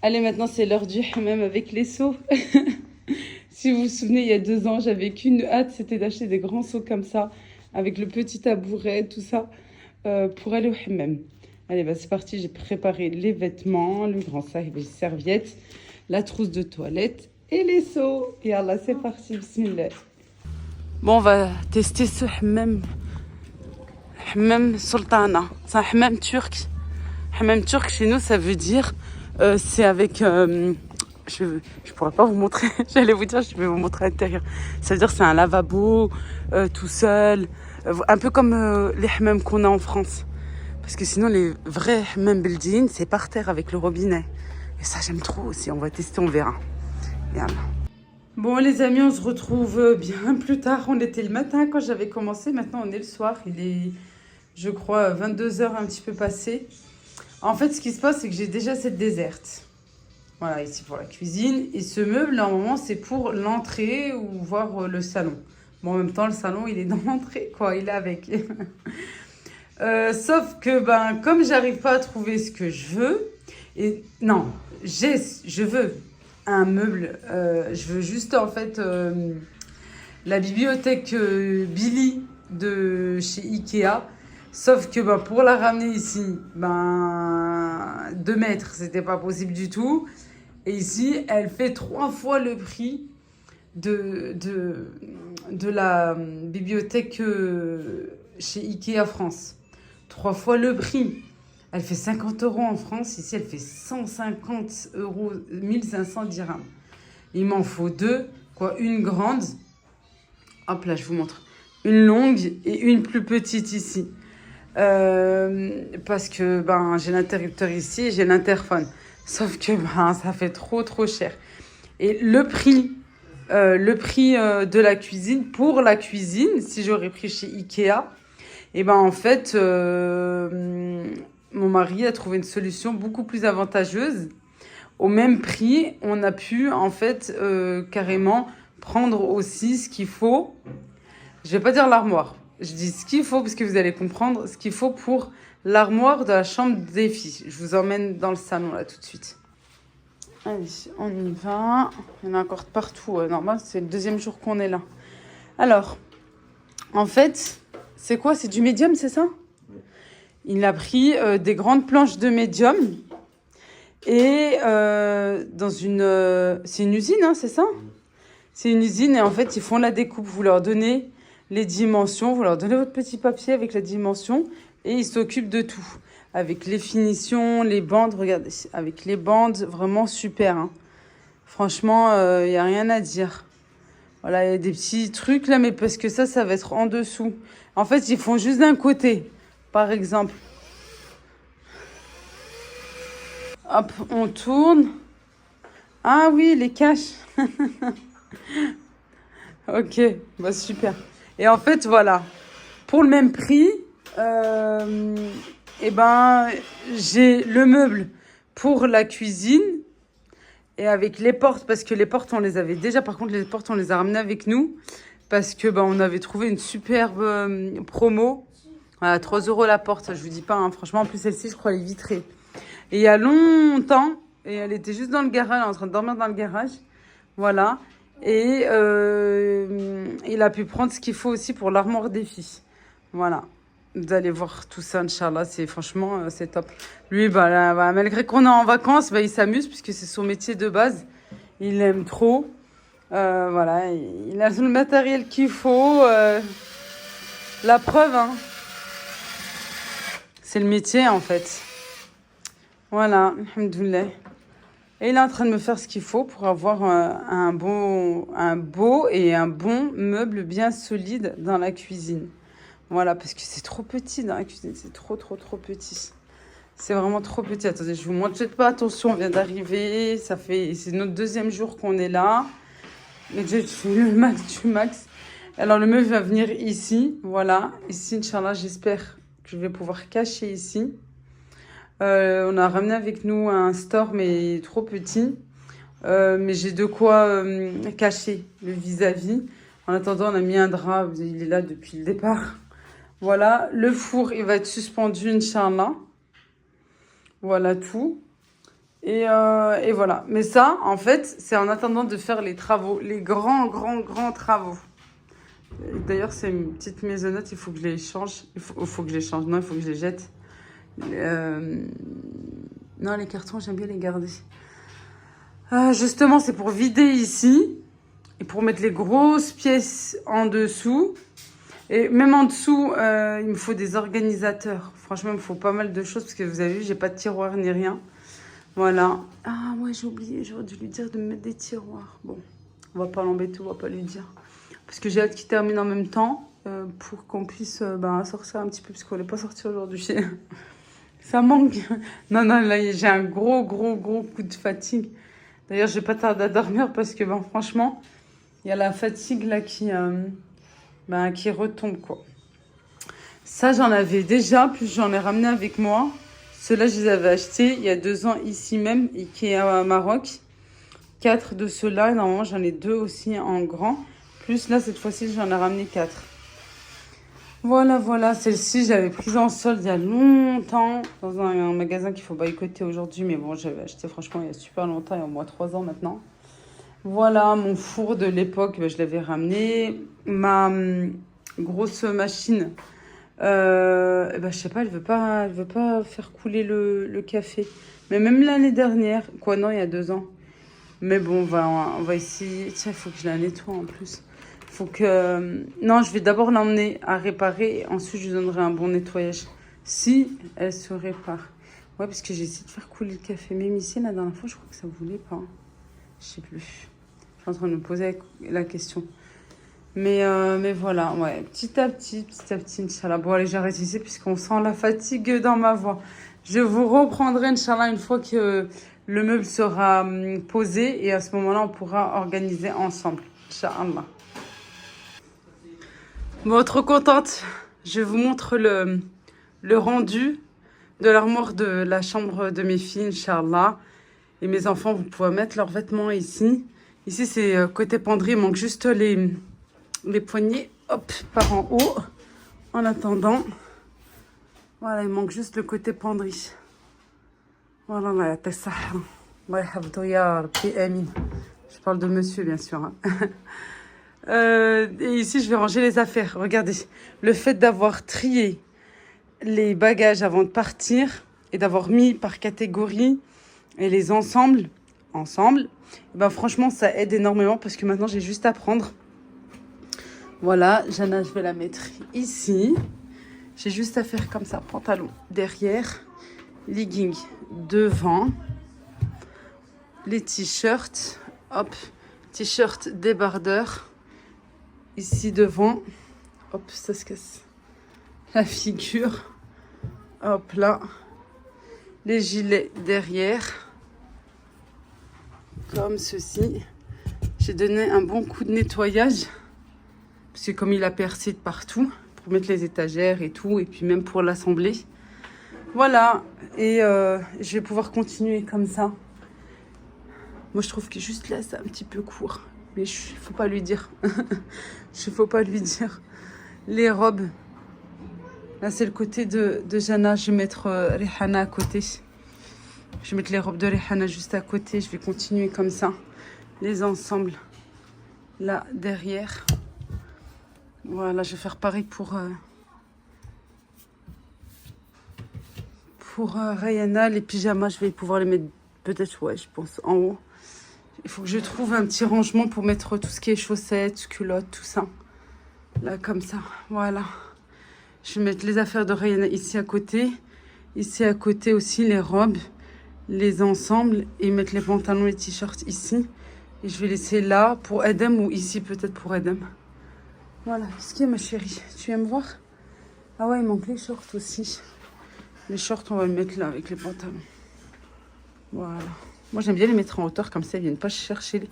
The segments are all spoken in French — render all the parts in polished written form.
Allez, maintenant, c'est l'heure du hammam avec les seaux. Si vous vous souvenez, il y a 2 ans, j'avais qu'une hâte, c'était d'acheter des grands seaux comme ça, avec le petit tabouret, tout ça, pour aller au hammam. Allez, bah, c'est parti, j'ai préparé les vêtements, le grand sac, les serviettes, la trousse de toilette et les seaux. Et Allah, c'est parti, bismillah. Bon, on va tester ce hammam. Hammam Sultana. C'est un hammam turc. Hammam turc, chez nous, ça veut dire... c'est avec... je pourrais pas vous montrer. J'allais vous dire, je vais vous montrer à l'intérieur. Ça veut dire c'est un lavabo, tout seul. Un peu comme les hammams qu'on a en France. Parce que sinon, les vrais hammam building, c'est par terre avec le robinet. Et ça, j'aime trop aussi. On va tester, on verra. Yallah. Bon, les amis, on se retrouve bien plus tard. On était le matin quand j'avais commencé. Maintenant, on est le soir. Il est, je crois, 22h un petit peu passé. En fait, ce qui se passe, c'est que j'ai déjà cette déserte. Voilà, ici pour la cuisine. Et ce meuble, normalement, c'est pour l'entrée ou voir le salon. Bon, en même temps, le salon, il est dans l'entrée, quoi. Il est avec. Sauf que, comme j'arrive pas à trouver ce que je veux... Et non, je veux un meuble. Je veux juste, en fait, la bibliothèque Billy de chez Ikea. Sauf que pour la ramener ici, 2 mètres, c'était pas possible du tout. Et ici, elle fait 3 fois le prix de la bibliothèque chez Ikea France. 3 fois le prix. Elle fait 50 € en France. Ici, elle fait 150 €, 1500 dirhams. Il m'en faut 2, une grande. Hop là, je vous montre. Une longue et une plus petite ici. Parce que j'ai l'interrupteur ici et j'ai l'interphone. Sauf que ça fait trop cher. Et le prix de la cuisine, pour la cuisine, si j'aurais pris chez Ikea, et en fait, mon mari a trouvé une solution beaucoup plus avantageuse. Au même prix, on a pu en fait carrément prendre aussi ce qu'il faut. Je vais pas dire l'armoire. Je dis ce qu'il faut parce que vous allez comprendre ce qu'il faut pour l'armoire de la chambre des filles. Je vous emmène dans le salon là tout de suite. Allez, on y va. Il y en a encore partout. Normal, c'est le 2e jour qu'on est là. Alors, en fait, c'est quoi? C'est du médium, c'est ça? Il a pris des grandes planches de médium. Et dans une... c'est une usine, hein, c'est ça? C'est une usine et en fait, ils font la découpe. Vous leur donnez les dimensions, vous leur donnez votre petit papier avec la dimension et ils s'occupent de tout. Avec les finitions, les bandes, regardez, avec les bandes, vraiment super. Hein. Franchement, il n'y a rien à dire. Voilà, il y a des petits trucs là, mais parce que ça va être en dessous. En fait, ils font juste d'un côté, par exemple. Hop, on tourne. Ah oui, les caches. Ok, super. Et en fait, voilà, pour le même prix, j'ai le meuble pour la cuisine et avec les portes, parce que les portes, on les avait déjà. Par contre, les portes, on les a ramenées avec nous parce que on avait trouvé une superbe promo. Voilà, 3 € la porte, ça, je vous dis pas. Hein, franchement, en plus, celle-ci, je crois, elle est vitrée. Et il y a longtemps, et elle était juste dans le garage, en train de dormir dans le garage. Voilà. Et il a pu prendre ce qu'il faut aussi pour l'armoire des filles. Voilà. Vous allez voir tout ça, Inch'Allah. Franchement, c'est top. Lui, malgré qu'on est en vacances, il s'amuse puisque c'est son métier de base. Il aime trop. Voilà. Il a tout le matériel qu'il faut. La preuve, hein. C'est le métier, en fait. Voilà. Alhamdoulilah. Et il est en train de me faire ce qu'il faut pour avoir un beau et un bon meuble bien solide dans la cuisine. Voilà, parce que c'est trop petit dans la cuisine. C'est trop petit. C'est vraiment trop petit. Attendez, je vous montre. Faites pas attention, on vient d'arriver. C'est notre 2e jour qu'on est là. Mais j'ai fait le max du max. Alors, le meuble va venir ici. Voilà. Ici, Inch'Allah, j'espère que je vais pouvoir cacher ici. On a ramené avec nous un store, mais trop petit. Mais j'ai de quoi cacher le vis-à-vis. En attendant, on a mis un drap. Il est là depuis le départ. Voilà. Le four, il va être suspendu, Inch'Allah. Voilà tout. Et voilà. Mais ça, en fait, c'est en attendant de faire les travaux, les grands travaux. D'ailleurs, c'est une petite maisonnette, il faut que je les change. Il faut que je les change. Non, il faut que je les jette. Euh, Non, les cartons, j'aime bien les garder. Justement, c'est pour vider ici et pour mettre les grosses pièces en dessous. Et même en dessous, il me faut des organisateurs. Franchement, il me faut pas mal de choses parce que vous avez vu, j'ai pas de tiroir ni rien. Voilà. Ah, ouais, j'ai oublié, j'aurais dû lui dire de me mettre des tiroirs. Bon, on va pas l'embêter, on va pas lui dire. Parce que j'ai hâte qu'il termine en même temps pour qu'on puisse sortir un petit peu parce qu'on n'est pas sorti aujourd'hui. Ça manque. Non, là, j'ai un gros coup de fatigue. D'ailleurs, je vais pas tarder à dormir parce que, franchement, il y a la fatigue là qui retombe, quoi. Ça, j'en avais déjà, plus j'en ai ramené avec moi. Ceux-là, je les avais achetés il y a 2 ans ici même, Ikea à Maroc. 4 de ceux-là. Normalement, j'en ai 2 aussi en grand. Plus là, cette fois-ci, j'en ai ramené 4. Voilà. Celle-ci, j'avais prise en solde il y a longtemps dans un magasin qu'il faut boycotter aujourd'hui. Mais bon, j'avais acheté franchement il y a super longtemps, il y a au moins 3 ans maintenant. Voilà, mon four de l'époque, je l'avais ramené. Ma grosse machine, je sais pas, elle veut pas faire couler le café. Mais même l'année dernière, quoi non, il y a 2 ans. Mais bon, on va essayer. Tiens, il faut que je la nettoie en plus. Faut que... Non, je vais d'abord l'emmener à réparer et ensuite je lui donnerai un bon nettoyage. Si elle se répare. Ouais, parce que j'ai essayé de faire couler le café. Même ici, la dernière fois, je crois que ça voulait pas. Je sais plus. Je suis en train de me poser la question. Mais voilà, ouais. Petit à petit, Inch'Allah. Bon, allez, j'arrête ici puisqu'on sent la fatigue dans ma voix. Je vous reprendrai, Inch'Allah, une fois que le meuble sera posé. Et à ce moment-là, on pourra organiser ensemble. Inch'Allah. Bon, trop contente. Je vous montre le rendu de l'armoire de la chambre de mes filles, Inch'Allah. Et mes enfants, vous pouvez mettre leurs vêtements ici. Ici, c'est côté penderie. Il manque juste les poignées, hop, par en haut. En attendant, voilà, il manque juste le côté penderie. Voilà, là, t'es ça. Je parle de monsieur, bien sûr. Hein. Et ici, je vais ranger les affaires. Regardez, le fait d'avoir trié les bagages avant de partir et d'avoir mis par catégorie et les ensemble, franchement, ça aide énormément parce que maintenant, j'ai juste à prendre. Voilà, Jana, je vais la mettre ici. J'ai juste à faire comme ça, pantalon derrière, legging devant, les t-shirts, hop, t-shirt débardeur. Ici devant, hop, ça se casse la figure, hop là, les gilets derrière, comme ceci. J'ai donné un bon coup de nettoyage, parce que comme il a percé de partout, pour mettre les étagères et tout, et puis même pour l'assembler. Voilà, et je vais pouvoir continuer comme ça. Moi, je trouve que juste là, c'est un petit peu court. Mais il faut pas lui dire. Faut pas lui dire. Les robes. Là, c'est le côté de Jana. Je vais mettre Rihanna à côté. Je vais mettre les robes de Rihanna juste à côté. Je vais continuer comme ça. Les ensembles. Là, derrière. Voilà, je vais faire pareil pour Rihanna. Les pyjamas, je vais pouvoir les mettre peut-être, ouais, je pense, en haut. Il faut que je trouve un petit rangement pour mettre tout ce qui est chaussettes, culottes, tout ça. Là, comme ça. Voilà. Je vais mettre les affaires de Rihanna ici à côté. Ici à côté aussi, les robes, les ensembles. Et mettre les pantalons et t-shirts ici. Et je vais laisser là pour Edem ou ici peut-être pour Edem. Voilà. Ce qui est ma chérie. Tu aimes voir? Ah ouais, il manque les shorts aussi. Les shorts, on va les mettre là avec les pantalons. Voilà. Moi, j'aime bien les mettre en hauteur, comme ça, ils viennent pas chercher.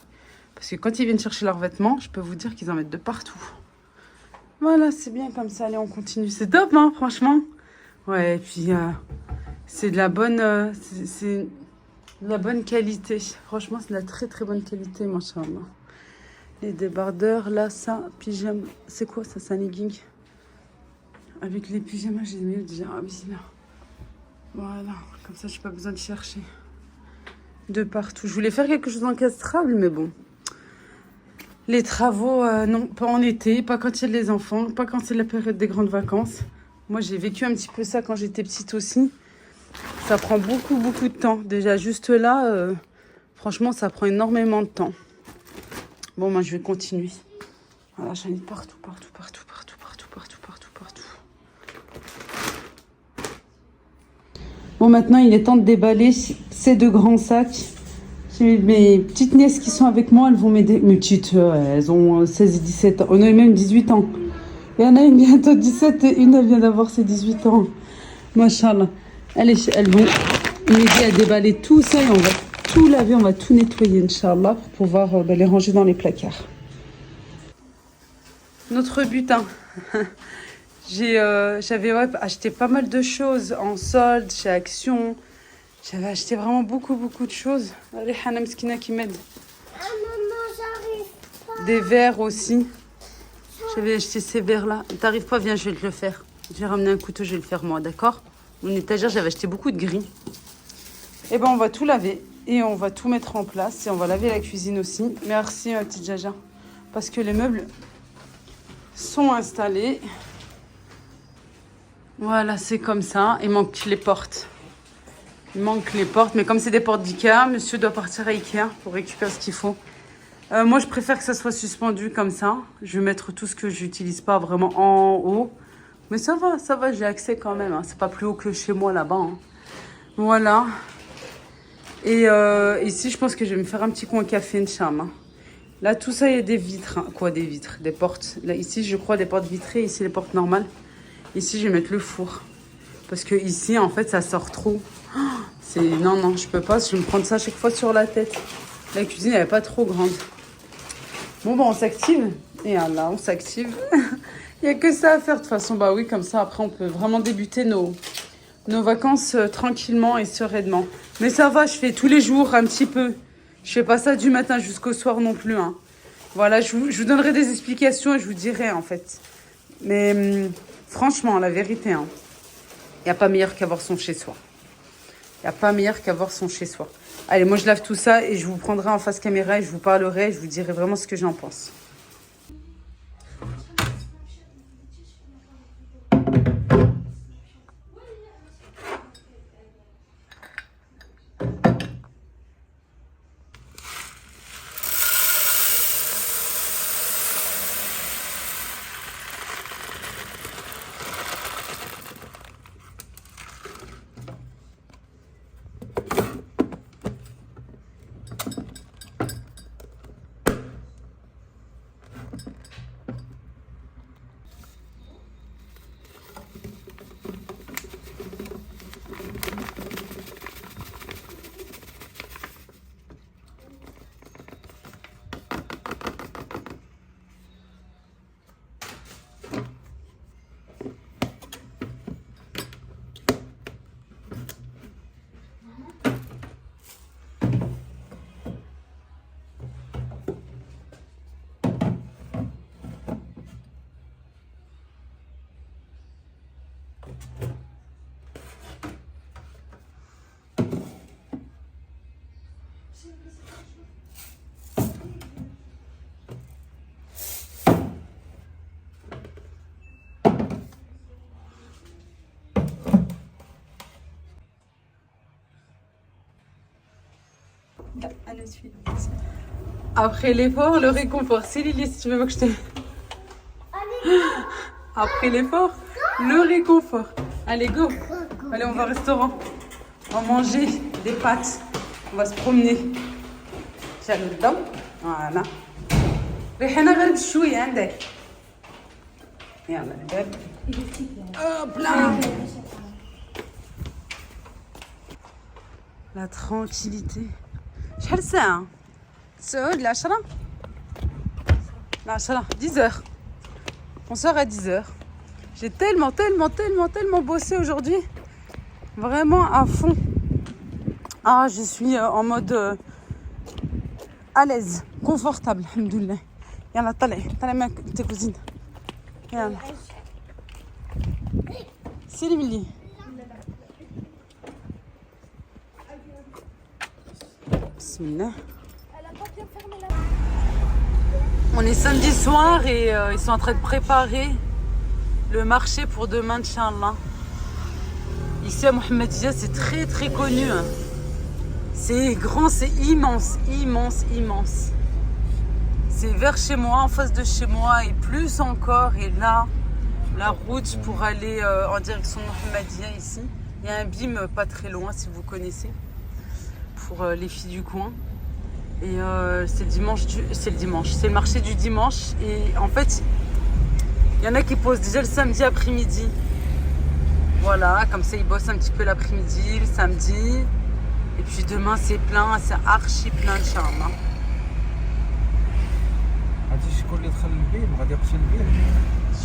Parce que quand ils viennent chercher leurs vêtements, je peux vous dire qu'ils en mettent de partout. Voilà, c'est bien comme ça. Allez, on continue. C'est top, hein, franchement. Ouais, et puis, c'est de la bonne... c'est de la bonne qualité. Franchement, c'est de la très bonne qualité, machallah. Les débardeurs, là, ça, pyjama. C'est quoi, ça? C'est un legging. Avec les pyjamas, j'ai mis déjà. Ah oui, c'est là. Voilà, comme ça, j'ai pas besoin de chercher. de partout. Je voulais faire quelque chose d'encastrable, mais bon. Les travaux, non, pas en été, pas quand il y a les enfants, pas quand c'est la période des grandes vacances. Moi, j'ai vécu un petit peu ça quand j'étais petite aussi. Ça prend beaucoup, beaucoup de temps. Déjà, juste là, franchement, ça prend énormément de temps. Bon, moi, je vais continuer. Voilà, j'en ai partout, partout, partout, partout, partout, partout, partout, partout. Bon, maintenant, il est temps de déballer ces deux grands sacs. J'ai mes petites nièces qui sont avec moi, elles vont m'aider. Mes petites, elles ont 16 et 17 ans. On a même 18 ans. Il y en a une bientôt 17 et une, elle vient d'avoir ses 18 ans. Machallah. Elles vont m'aider à déballer tout ça et on va tout laver, on va tout nettoyer, Inch'Allah, pour pouvoir les ranger dans les placards. Notre butin. J'avais acheté pas mal de choses en solde, chez Action. J'avais acheté vraiment beaucoup, beaucoup de choses. Allez, Hana Mskina qui m'aide. Ah, maman, j'arrive pas. Des verres aussi. J'avais acheté ces verres-là. T'arrives pas, viens, je vais te le faire. Je vais ramener un couteau, je vais le faire moi, d'accord? Mon étagère, j'avais acheté beaucoup de gris. Et ben, on va tout laver et on va tout mettre en place. Et on va laver la cuisine aussi. Merci, ma petite Jaja. Parce que les meubles sont installés. Voilà, c'est comme ça. Il manque les portes. Il manque les portes. Mais comme c'est des portes d'Ikea, monsieur doit partir à Ikea pour récupérer ce qu'il faut. Moi, je préfère que ça soit suspendu comme ça. Je vais mettre tout ce que j'utilise pas vraiment en haut. Mais ça va, j'ai accès quand même. Hein. C'est pas plus haut que chez moi là-bas. Hein. Voilà. Et ici, je pense que je vais me faire un petit coin café, Inch'Allah. Là, tout ça, il y a des vitres. Hein. Quoi, des vitres? Des portes. Là, ici, je crois, des portes vitrées. Ici, les portes normales. Ici, je vais mettre le four. Parce que ici, en fait, ça sort trop. Oh, non, je peux pas. Je vais me prendre ça à chaque fois sur la tête. La cuisine, elle n'est pas trop grande. Bon, on s'active. Et là, on s'active. Il n'y a que ça à faire de toute façon. Bah oui, comme ça, après, on peut vraiment débuter nos vacances tranquillement et sereinement. Mais ça va, je fais tous les jours un petit peu. Je fais pas ça du matin jusqu'au soir non plus. Hein. Voilà, je vous donnerai des explications et je vous dirai en fait. Mais franchement, la vérité, hein, il n'y a pas meilleur qu'avoir son chez-soi. Il n'y a pas meilleur qu'avoir son chez-soi. Allez, moi, je lave tout ça et je vous prendrai en face caméra et je vous parlerai. Je vous dirai vraiment ce que j'en pense. Après l'effort, le réconfort. C'est Lily, si tu veux que je te... Après l'effort, le réconfort. Allez, go. Allez, on va au restaurant. On va manger des pâtes. On va se promener. Voilà. ريحنا غير بشوية عندك. يلا الباب. Hop là. La tranquillité. شحال الساعة؟ سعود 10 10h. On sort à 10h. J'ai tellement bossé aujourd'hui. Vraiment à fond. Ah, je suis en mode à l'aise, confortable, alhamdoulilah. Yalla, طلع مع tes cousines. يلا. سيري ملي. Bismillah. On est samedi soir et ils sont en train de préparer le marché pour demain, Inch'Allah. Ici à Mohammedia, c'est très très connu. Hein. C'est grand, c'est immense, immense, immense. C'est vers chez moi, en face de chez moi et plus encore. Et là, la route pour aller en direction de Mohammedia ici. Il y a un bim pas très loin si vous connaissez, pour les filles du coin. Et c'est le marché du dimanche. Et en fait, il y en a qui posent déjà le samedi après-midi. Voilà, comme ça ils bossent un petit peu l'après-midi, le samedi. Et puis demain c'est plein, c'est archi plein, Inch'Allah. عرفتي شكون اللي دخل البيم غادي يقتل البيم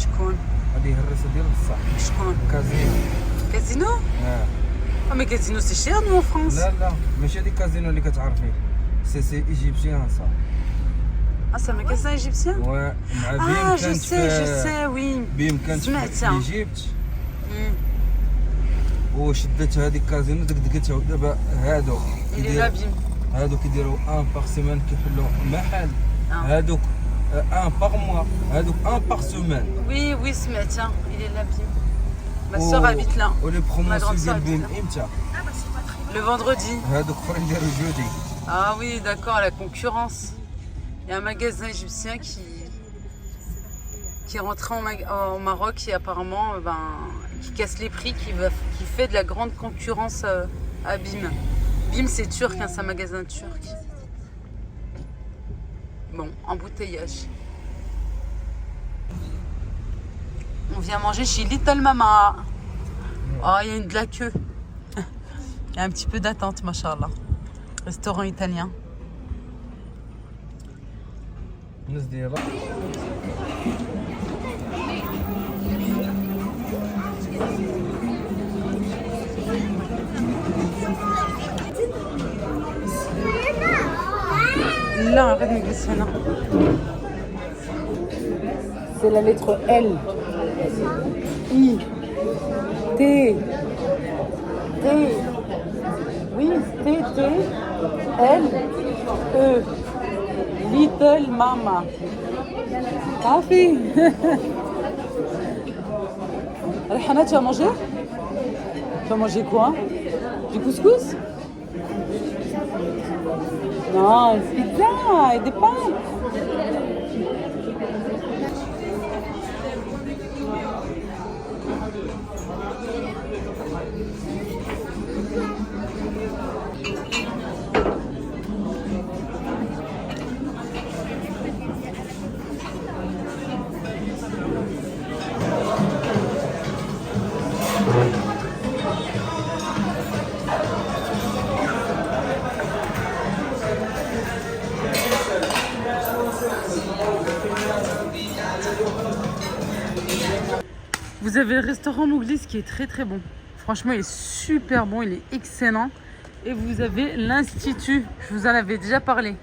شكون؟ غادي يهرس ديال بصح شكون؟ كازينو كازينو؟ اه مي كازينو سي شير نو فرانس. لا ماشي هذيك كازينو اللي كتعرفي سي ايجيبسيان صح. Ah, c'est un magasin égyptien? Ouais, Ah, je sais, oui. بيم كانت في ايجيبت وشدت هذيك كازينو دقدقتها ودابا هادو هادو كيديروا ان باغ سيمان كيحلوا محل هادوك ان باغ موا هادوك ان باغ سيمان. Oui, سمعت, il est là, Bim. Ma soeur habite là. ولي بروموسيون ديال بيم امتى؟ Le vendredi. هادوك اخرين داروا جودي. Ah oui, d'accord, la concurrence. Il y a un magasin égyptien qui est rentré au Maroc et apparemment qui casse les prix, qui fait de la grande concurrence à Bim. Bim c'est turc, hein, c'est un magasin turc. Bon, embouteillage. On vient manger chez Little Mama. Oh, il y a de la queue. Il y a un petit peu d'attente, machallah. Restaurant italien. الناس ديالها لا غير نجلس هنا. C'est la lettre L. I. T. T. Oui, T, T. L. E. Little Mama. Afi. Rihana, tu vas manger? Tu vas manger quoi? Du couscous? Non, une pizza et des pains. Vous avez le restaurant Mouglis qui est très très bon. Franchement, il est super bon, il est excellent. Et vous avez l'Institut, je vous en avais déjà parlé.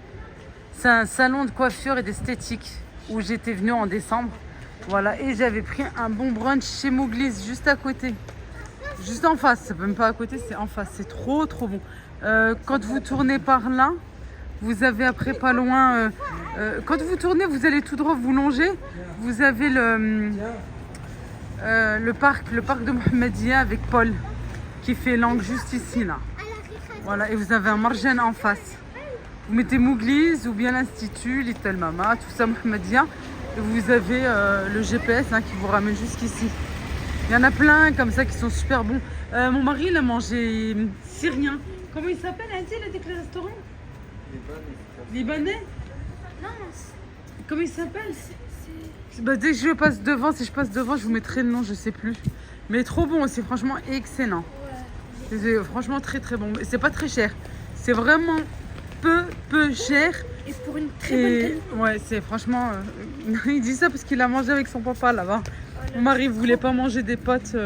C'est un salon de coiffure et d'esthétique où j'étais venue en décembre. Voilà, et j'avais pris un bon brunch chez Mouglis juste à côté. Juste en face, c'est même pas à côté, c'est en face. C'est trop trop bon. Quand vous tournez par là, vous avez après pas loin... quand vous tournez, vous allez tout droit, vous longez. Vous avez le parc de Mohammedia avec Paul qui fait l'angle juste ici là. Voilà, et vous avez un marjan en face. Vous mettez Mouglis ou bien l'Institut, Little Mama, tout ça Mohammedia. Et vous avez le GPS qui vous ramène jusqu'ici. Il y en a plein comme ça qui sont super bons. Mon mari il a mangé syrien. Comment il s'appelle, le restaurant? Libanais? Non. Comment il s'appelle? Bah, dès que je passe devant, si je passe devant, je vous mettrai le nom, je sais plus. Mais trop bon, c'est franchement excellent. Ouais. C'est franchement très très bon. C'est pas très cher. C'est vraiment peu cher. Et pour une très bonne qualité. Ouais, c'est franchement... il dit ça parce qu'il a mangé avec son papa là-bas. Voilà. Mon mari voulait pas manger des pâtes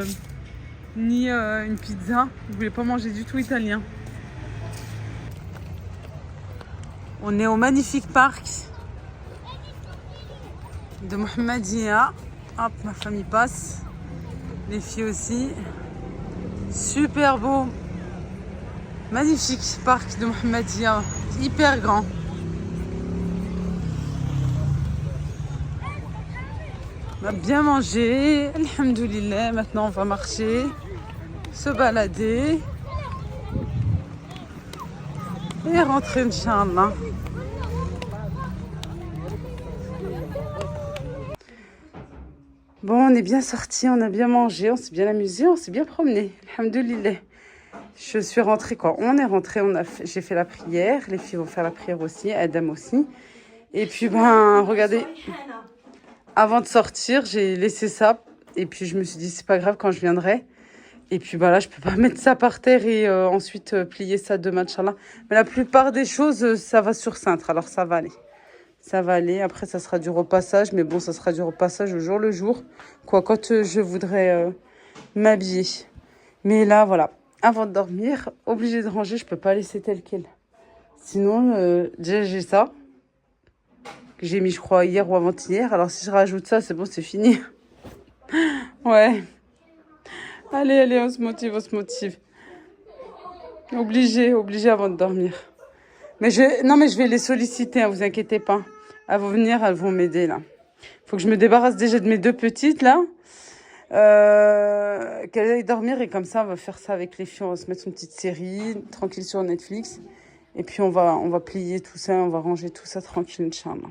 ni une pizza. Il voulait pas manger du tout italien. On est au magnifique parc de Mohammedia. Hop, ma famille passe. Les filles aussi. Super beau. Magnifique parc de Mohammedia, hyper grand. On a bien mangé, alhamdoulilah. Maintenant on va marcher, se balader et rentrer, Inch'Allah. Bon, on est bien sortis, on a bien mangé, on s'est bien amusé, on s'est bien promené, alhamdoulilah. Je suis rentrée quand on est rentré, j'ai fait la prière, les filles vont faire la prière aussi, Adam aussi. Et puis regardez, avant de sortir, j'ai laissé ça et puis je me suis dit c'est pas grave quand je viendrai. Et puis là, je peux pas mettre ça par terre et ensuite plier ça demain, Inch'Allah. Mais la plupart des choses, ça va sur cintre, alors ça va aller. Ça va aller, après ça sera du repassage, mais bon, ça sera du repassage au jour le jour. Quand je voudrais m'habiller. Mais là, voilà. Avant de dormir, obligé de ranger, je peux pas laisser tel quel. Sinon, déjà j'ai ça, que j'ai mis je crois hier ou avant-hier. Alors si je rajoute ça, c'est bon, c'est fini. Ouais. Allez, on se motive. Obligé avant de dormir. Mais je vais les solliciter, hein, vous inquiétez pas. Elles vont venir, elles vont m'aider là. Faut que je me débarrasse déjà de mes 2 petites là. Qu'elle aille dormir et comme ça on va faire ça avec les filles, on va se mettre une petite série tranquille sur Netflix et puis on va plier tout ça, on va ranger tout ça tranquille, Inch'Allah.